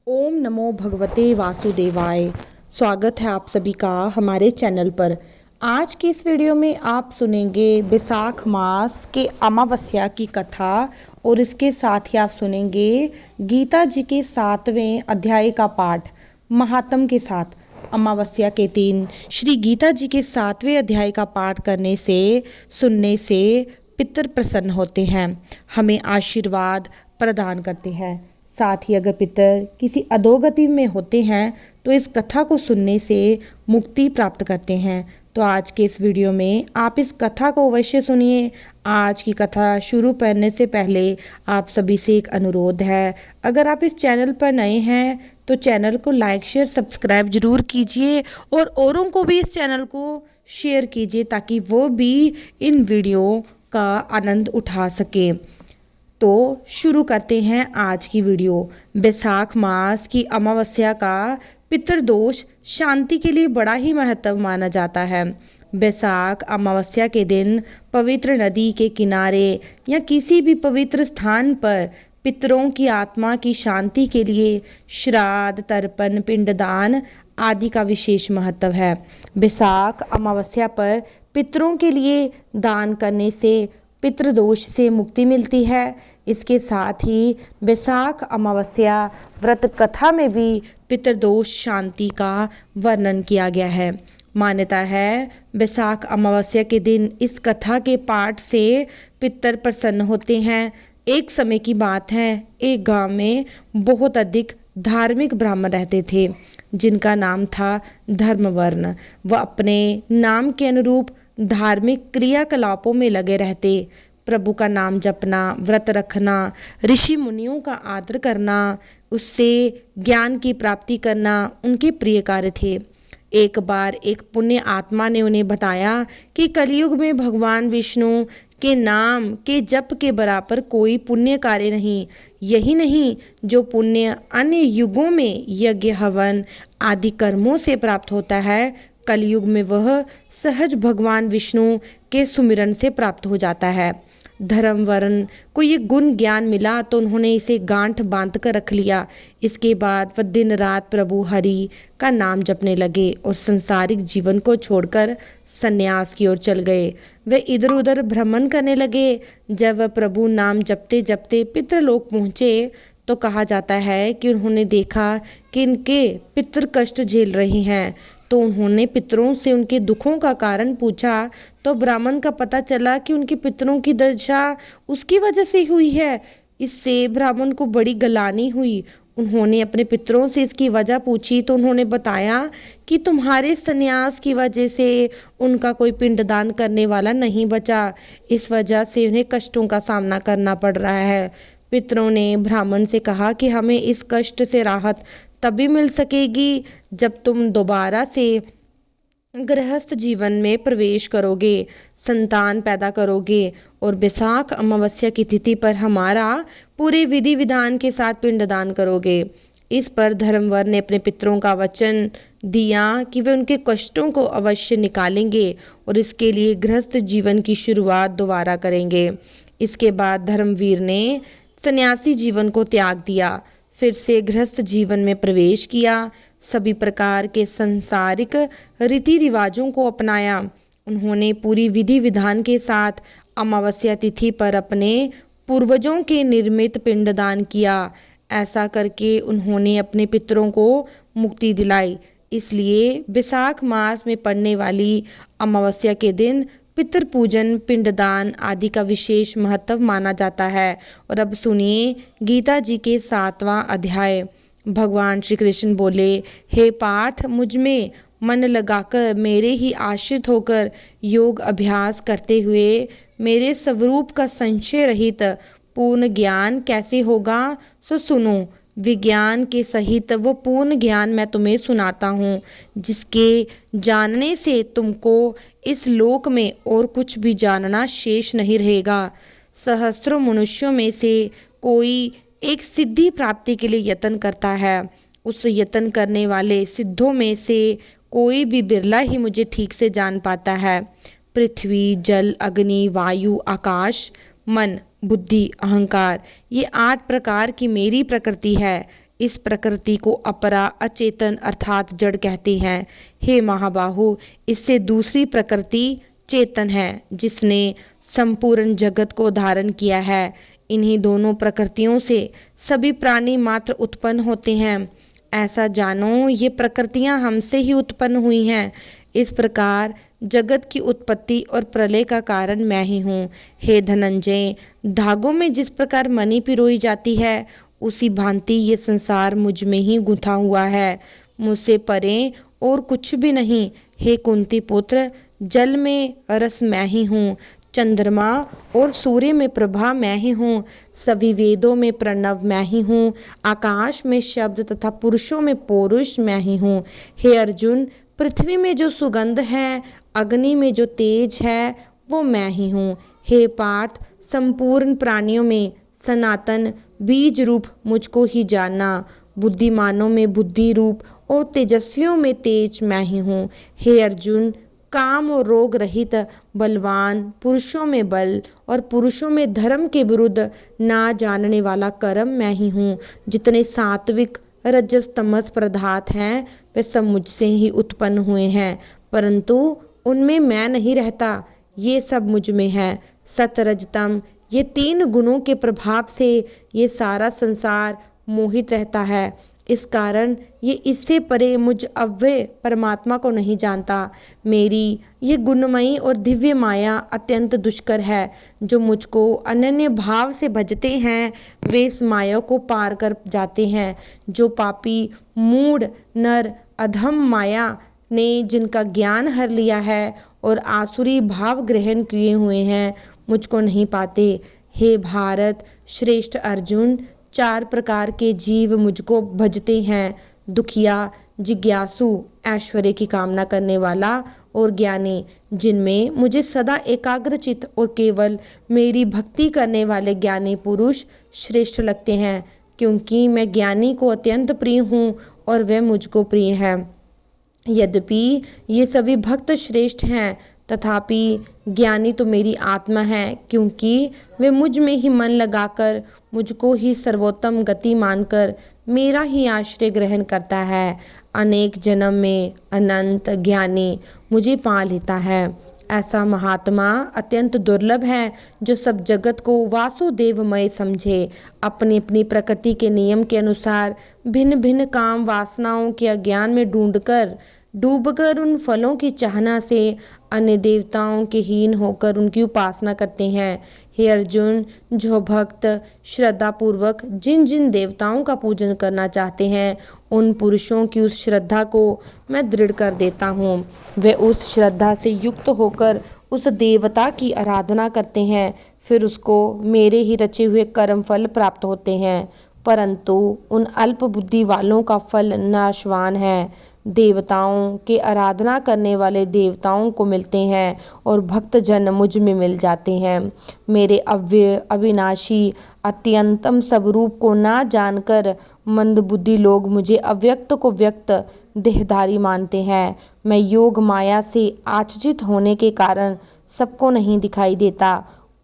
ओम नमो भगवते वासुदेवाय। स्वागत है आप सभी का हमारे चैनल पर। आज की इस वीडियो में आप सुनेंगे बैसाख मास के अमावस्या की कथा और इसके साथ ही आप सुनेंगे गीता जी के 7वें अध्याय का पाठ महात्म के साथ। अमावस्या के दिन श्री गीता जी के 7वें अध्याय का पाठ करने से सुनने से पितर प्रसन्न होते हैं, हमें आशीर्वाद प्रदान करते हैं। साथ ही अगर पितर किसी अधोगति में होते हैं तो इस कथा को सुनने से मुक्ति प्राप्त करते हैं। तो आज के इस वीडियो में आप इस कथा को अवश्य सुनिए। आज की कथा शुरू करने से पहले आप सभी से एक अनुरोध है, अगर आप इस चैनल पर नए हैं तो चैनल को लाइक शेयर सब्सक्राइब जरूर कीजिए और औरों को भी इस चैनल को शेयर कीजिए ताकि वो भी इन वीडियो का आनंद उठा सके। तो शुरू करते हैं आज की वीडियो। बैसाख मास की अमावस्या का पितृदोष शांति के लिए बड़ा ही महत्व माना जाता है। बैसाख अमावस्या के दिन पवित्र नदी के किनारे या किसी भी पवित्र स्थान पर पितरों की आत्मा की शांति के लिए श्राद्ध, तर्पण, पिंडदान आदि का विशेष महत्व है। बैसाख अमावस्या पर पितरों के लिए दान करने से पितृदोष से मुक्ति मिलती है। इसके साथ ही बैसाख अमावस्या व्रत कथा में भी पितृदोष शांति का वर्णन किया गया है। मान्यता है बैसाख अमावस्या के दिन इस कथा के पाठ से पितर प्रसन्न होते हैं। एक समय की बात है, एक गांव में बहुत अधिक धार्मिक ब्राह्मण रहते थे जिनका नाम था धर्मवर्ण। वह अपने नाम के अनुरूप धार्मिक क्रियाकलापों में लगे रहते। प्रभु का नाम जपना, व्रत रखना, ऋषि मुनियों का आदर करना, उससे ज्ञान की प्राप्ति करना उनके प्रिय कार्य थे। एक बार एक पुण्य आत्मा ने उन्हें बताया कि कलयुग में भगवान विष्णु के नाम के जप के बराबर कोई पुण्य कार्य नहीं। यही नहीं, जो पुण्य अन्य युगों में यज्ञ, हवन आदि कर्मों से प्राप्त होता है, कलयुग में वह सहज भगवान विष्णु के सुमिरन से प्राप्त हो जाता है। धर्मवर्ण को ये गुण ज्ञान मिला तो उन्होंने इसे गांठ बांध कर रख लिया। इसके बाद वह दिन रात प्रभु हरि का नाम जपने लगे और संसारिक जीवन को छोड़कर संन्यास की ओर चल गए। वे इधर उधर भ्रमण करने लगे। जब वह प्रभु नाम जपते जपते पितृलोक पहुँचे तो कहा जाता है कि उन्होंने देखा कि इनके पितृ कष्ट झेल रहे हैं। तो उन्होंने पितरों से उनके दुखों का कारण पूछा तो ब्राह्मण का पता चला कि उनके पितरों की दशा उसकी वजह से हुई है। इससे ब्राह्मण को बड़ी गलानी हुई। उन्होंने अपने पितरों से इसकी वजह पूछी तो उन्होंने बताया कि तुम्हारे संन्यास की वजह से उनका कोई पिंडदान करने वाला नहीं बचा। इस वजह से उन्हें कष्टों का सामना करना पड़ रहा है। पितरों ने ब्राह्मण से कहा कि हमें इस कष्ट से राहत तभी मिल सकेगी जब तुम दोबारा से गृहस्थ जीवन में प्रवेश करोगे, संतान पैदा करोगे और बैसाख अमावस्या की तिथि पर हमारा पूरे विधि विधान के साथ पिंडदान करोगे। इस पर धर्मवर ने अपने पितरों का वचन दिया कि वे उनके कष्टों को अवश्य निकालेंगे और इसके लिए गृहस्थ जीवन की शुरुआत दोबारा करेंगे। इसके बाद धर्मवीर ने सन्यासी जीवन को त्याग दिया, फिर से गृहस्थ जीवन में प्रवेश किया। सभी प्रकार के सांसारिक रीति रिवाजों को अपनाया। उन्होंने पूरी विधि विधान के साथ अमावस्या तिथि पर अपने पूर्वजों के निर्मित पिंडदान किया। ऐसा करके उन्होंने अपने पितरों को मुक्ति दिलाई। इसलिए बैसाख मास में पड़ने वाली अमावस्या के दिन पितृ पूजन, पिंडदान आदि का विशेष महत्व माना जाता है। और अब सुनिए गीता जी के 7वां अध्याय। भगवान श्री कृष्ण बोले, हे पार्थ, मुझ में मन लगाकर मेरे ही आश्रित होकर योग अभ्यास करते हुए मेरे स्वरूप का संशय रहित पूर्ण ज्ञान कैसे होगा सो सुनो। विज्ञान के सहित वो पूर्ण ज्ञान मैं तुम्हें सुनाता हूँ, जिसके जानने से तुमको इस लोक में और कुछ भी जानना शेष नहीं रहेगा। सहस्त्रों मनुष्यों में से कोई एक सिद्धि प्राप्ति के लिए यत्न करता है। उस यत्न करने वाले सिद्धों में से कोई भी बिरला ही मुझे ठीक से जान पाता है। पृथ्वी, जल, अग्नि, वायु, आकाश, मन, बुद्धि, अहंकार, ये 8 प्रकार की मेरी प्रकृति है। इस प्रकृति को अपरा अचेतन अर्थात जड़ कहते हैं। हे महाबाहु, इससे दूसरी प्रकृति चेतन है जिसने संपूर्ण जगत को धारण किया है। इन्हीं दोनों प्रकृतियों से सभी प्राणी मात्र उत्पन्न होते हैं। ऐसा जानो, ये प्रकृतियां हमसे ही उत्पन्न हुई हैं। इस प्रकार जगत की उत्पत्ति और प्रलय का कारण मैं ही हूँ। हे धनंजय, धागों में जिस प्रकार मणि पिरोई जाती है, उसी भांति ये संसार मुझ में ही गुंथा हुआ है। मुझसे परे और कुछ भी नहीं। हे कुंती पुत्र, जल में रस मैं ही हूँ, चंद्रमा और सूर्य में प्रभा मैं ही हूँ, सभी वेदों में प्रणव मैं ही हूँ, आकाश में शब्द तथा पुरुषों में पौरुष मैं ही हूँ। हे अर्जुन, पृथ्वी में जो सुगंध है, अग्नि में जो तेज है, वो मैं ही हूँ। हे पार्थ, संपूर्ण प्राणियों में सनातन बीज रूप मुझको ही जानना। बुद्धिमानों में बुद्धि रूप और तेजस्वियों में तेज मैं ही हूँ। हे अर्जुन, काम और रोग रहित बलवान पुरुषों में बल और पुरुषों में धर्म के विरुद्ध ना जानने वाला कर्म मैं ही हूँ। जितने सात्विक रजस तमस पदार्थ हैं, वे सब मुझसे ही उत्पन्न हुए हैं, परंतु उनमें मैं नहीं रहता। ये सब मुझ में है। सत रजतम, ये तीन गुणों के प्रभाव से ये सारा संसार मोहित रहता है। इस कारण ये इससे परे मुझ अव्यय परमात्मा को नहीं जानता। मेरी ये गुणमयी और दिव्य माया अत्यंत दुष्कर है। जो मुझको अनन्य भाव से भजते हैं, वे इस माया को पार कर जाते हैं। जो पापी मूढ़ नर अधम माया ने जिनका ज्ञान हर लिया है और आसुरी भाव ग्रहण किए हुए हैं, मुझको नहीं पाते। हे भारत श्रेष्ठ अर्जुन, 4 प्रकार के जीव मुझको भजते हैं। दुखिया, जिज्ञासु, ऐश्वर्य की कामना करने वाला और ज्ञानी, जिनमें मुझे सदा एकाग्रचित और केवल मेरी भक्ति करने वाले ज्ञानी पुरुष श्रेष्ठ लगते हैं, क्योंकि मैं ज्ञानी को अत्यंत प्रिय हूँ और वह मुझको प्रिय है। यद्यपि ये सभी भक्त श्रेष्ठ हैं, तथापि ज्ञानी तो मेरी आत्मा है, क्योंकि वे मुझ में ही मन लगाकर मुझको ही सर्वोत्तम गति मानकर मेरा ही आश्रय ग्रहण करता है। अनेक जन्म में अनंत ज्ञानी मुझे पा लेता है। ऐसा महात्मा अत्यंत दुर्लभ है जो सब जगत को वासुदेवमय समझे। अपनी अपनी प्रकृति के नियम के अनुसार भिन्न भिन्न काम वासनाओं के अज्ञान में डूबकर उन फलों की चाहना से अन्य देवताओं के हीन होकर उनकी उपासना करते हैं। हे अर्जुन, जो भक्त श्रद्धा पूर्वक जिन जिन देवताओं का पूजन करना चाहते हैं, उन पुरुषों की उस श्रद्धा को मैं दृढ़ कर देता हूँ। वे उस श्रद्धा से युक्त होकर उस देवता की आराधना करते हैं, फिर उसको मेरे ही रचे हुए कर्म फल प्राप्त होते हैं। परंतु उन अल्प बुद्धि वालों का फल नाशवान है। देवताओं के आराधना करने वाले देवताओं को मिलते हैं और भक्त जन मुझ में मिल जाते हैं। मेरे अव्यय अविनाशी अत्यंतम स्वरूप को ना जानकर मंदबुद्धि लोग मुझे अव्यक्त को व्यक्त देहधारी मानते हैं। मैं योग माया से आच्छादित होने के कारण सबको नहीं दिखाई देता।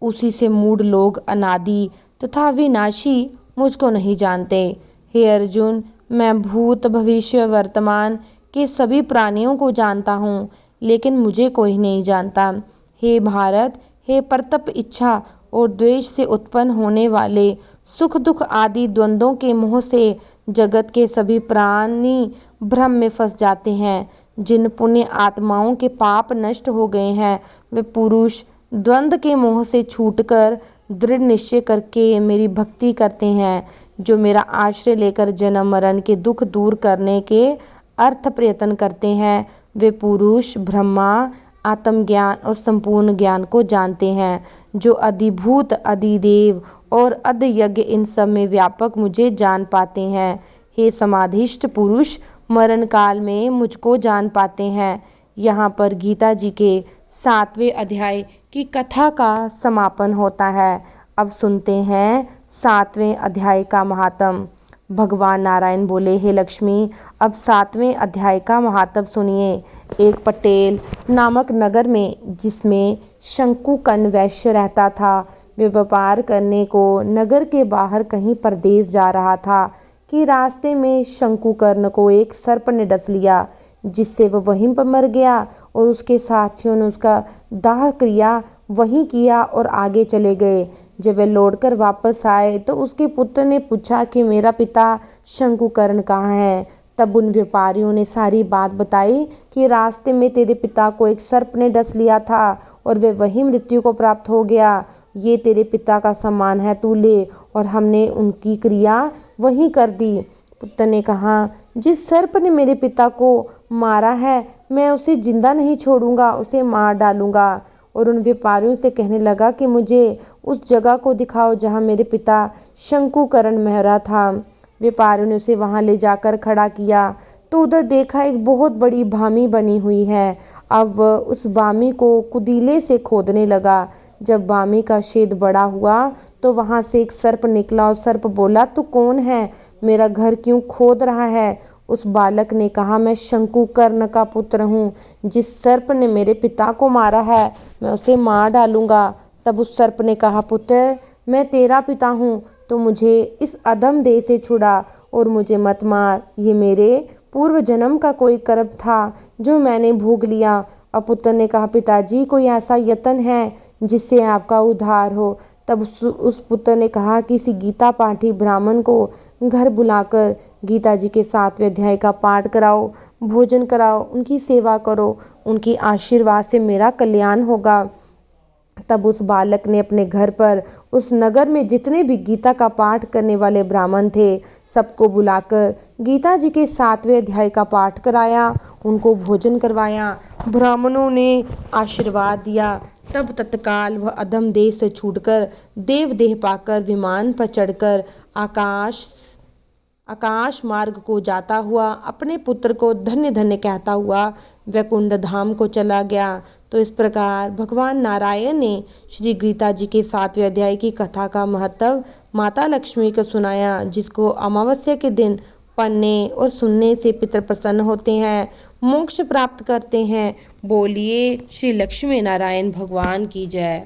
उसी से मूढ़ लोग अनादि तथा विनाशी मुझको नहीं जानते। हे अर्जुन, मैं भूत भविष्य वर्तमान के सभी प्राणियों को जानता हूँ, लेकिन मुझे कोई नहीं जानता। हे भारत, हे परतप इच्छा और द्वेष से उत्पन्न होने वाले सुख दुख आदि द्वंद्वों के मोह से जगत के सभी प्राणी भ्रम में फंस जाते हैं। जिन पुण्य आत्माओं के पाप नष्ट हो गए हैं, वे पुरुष द्वंद्व के मोह से छूटकर दृढ़ निश्चय करके मेरी भक्ति करते हैं। जो मेरा आश्रय लेकर जन्म मरण के दुख दूर करने के अर्थ प्रयत्न करते हैं, वे पुरुष ब्रह्मा आत्मज्ञान और संपूर्ण ज्ञान को जानते हैं। जो अधिभूत अधिदेव और अधियज्ञ इन सब में व्यापक मुझे जान पाते हैं। हे समाधिष्ठ पुरुष, मरण काल में मुझको जान पाते हैं। यहाँ पर गीता जी के 7वें अध्याय की कथा का समापन होता है। अब सुनते हैं 7वें अध्याय का महात्म। भगवान नारायण बोले, हे लक्ष्मी, अब 7वें अध्याय का महात्म सुनिए। एक पटेल नामक नगर में, जिसमें शंकुकन वैश्य रहता था, वे व्यापार करने को नगर के बाहर कहीं परदेश जा रहा था कि रास्ते में शंकुकर्ण को एक सर्प ने डस लिया, जिससे वह वहीं पर मर गया और उसके साथियों ने उसका दाह क्रिया वहीं किया और आगे चले गए। जब वे लौटकर वापस आए तो उसके पुत्र ने पूछा कि मेरा पिता शंकुकर्ण कहाँ है। तब उन व्यापारियों ने सारी बात बताई कि रास्ते में तेरे पिता को एक सर्प ने डस लिया था और वे वहीं मृत्यु को प्राप्त हो गया। ये तेरे पिता का सम्मान है, तू ले। और हमने उनकी क्रिया वहीं कर दी। पुत्र ने कहा, जिस सर्प ने मेरे पिता को मारा है मैं उसे जिंदा नहीं छोड़ूंगा, उसे मार डालूंगा। और उन व्यापारियों से कहने लगा कि मुझे उस जगह को दिखाओ जहाँ मेरे पिता शंकुकर्ण मरा था। व्यापारियों ने उसे वहां ले जाकर खड़ा किया तो उधर देखा एक बहुत बड़ी भामी बनी हुई है। अब वह उस भामी को कुदीले से खोदने लगा। जब भामी का छेद बड़ा हुआ तो वहां से एक सर्प निकला और सर्प बोला, तू कौन है, मेरा घर क्यों खोद रहा है। उस बालक ने कहा, मैं शंकुकर्ण का पुत्र हूँ, जिस सर्प ने मेरे पिता को मारा है मैं उसे मार डालूंगा। तब उस सर्प ने कहा, पुत्र मैं तेरा पिता हूँ, तो मुझे इस अधम देह से छुड़ा और मुझे मत मार। ये मेरे पूर्व जन्म का कोई कर्म था जो मैंने भोग लिया। अब पुत्र ने कहा, पिताजी कोई ऐसा यत्न है जिससे आपका उद्धार हो। तब उस पुत्र ने कहा, किसी गीता पाठी ब्राह्मण को घर बुलाकर गीता जी के 7वें अध्याय का पाठ कराओ, भोजन कराओ, उनकी सेवा करो, उनकी आशीर्वाद से मेरा कल्याण होगा। तब उस बालक ने अपने घर पर उस नगर में जितने भी गीता का पाठ करने वाले ब्राह्मण थे सबको बुलाकर गीता जी के 7वें अध्याय का पाठ कराया, उनको भोजन करवाया, ब्राह्मणों ने आशीर्वाद दिया। तब तत्काल वह अधम देह से छूटकर देव देह पाकर विमान पर चढ़कर आकाश मार्ग को जाता हुआ अपने पुत्र को धन्य धन्य कहता हुआ वैकुंठ धाम को चला गया। तो इस प्रकार भगवान नारायण ने श्री गीता जी के 7वें अध्याय की कथा का महत्व माता लक्ष्मी को सुनाया, जिसको अमावस्या के दिन पढ़ने और सुनने से पितर प्रसन्न होते हैं, मोक्ष प्राप्त करते हैं। बोलिए श्री लक्ष्मी नारायण भगवान की जय।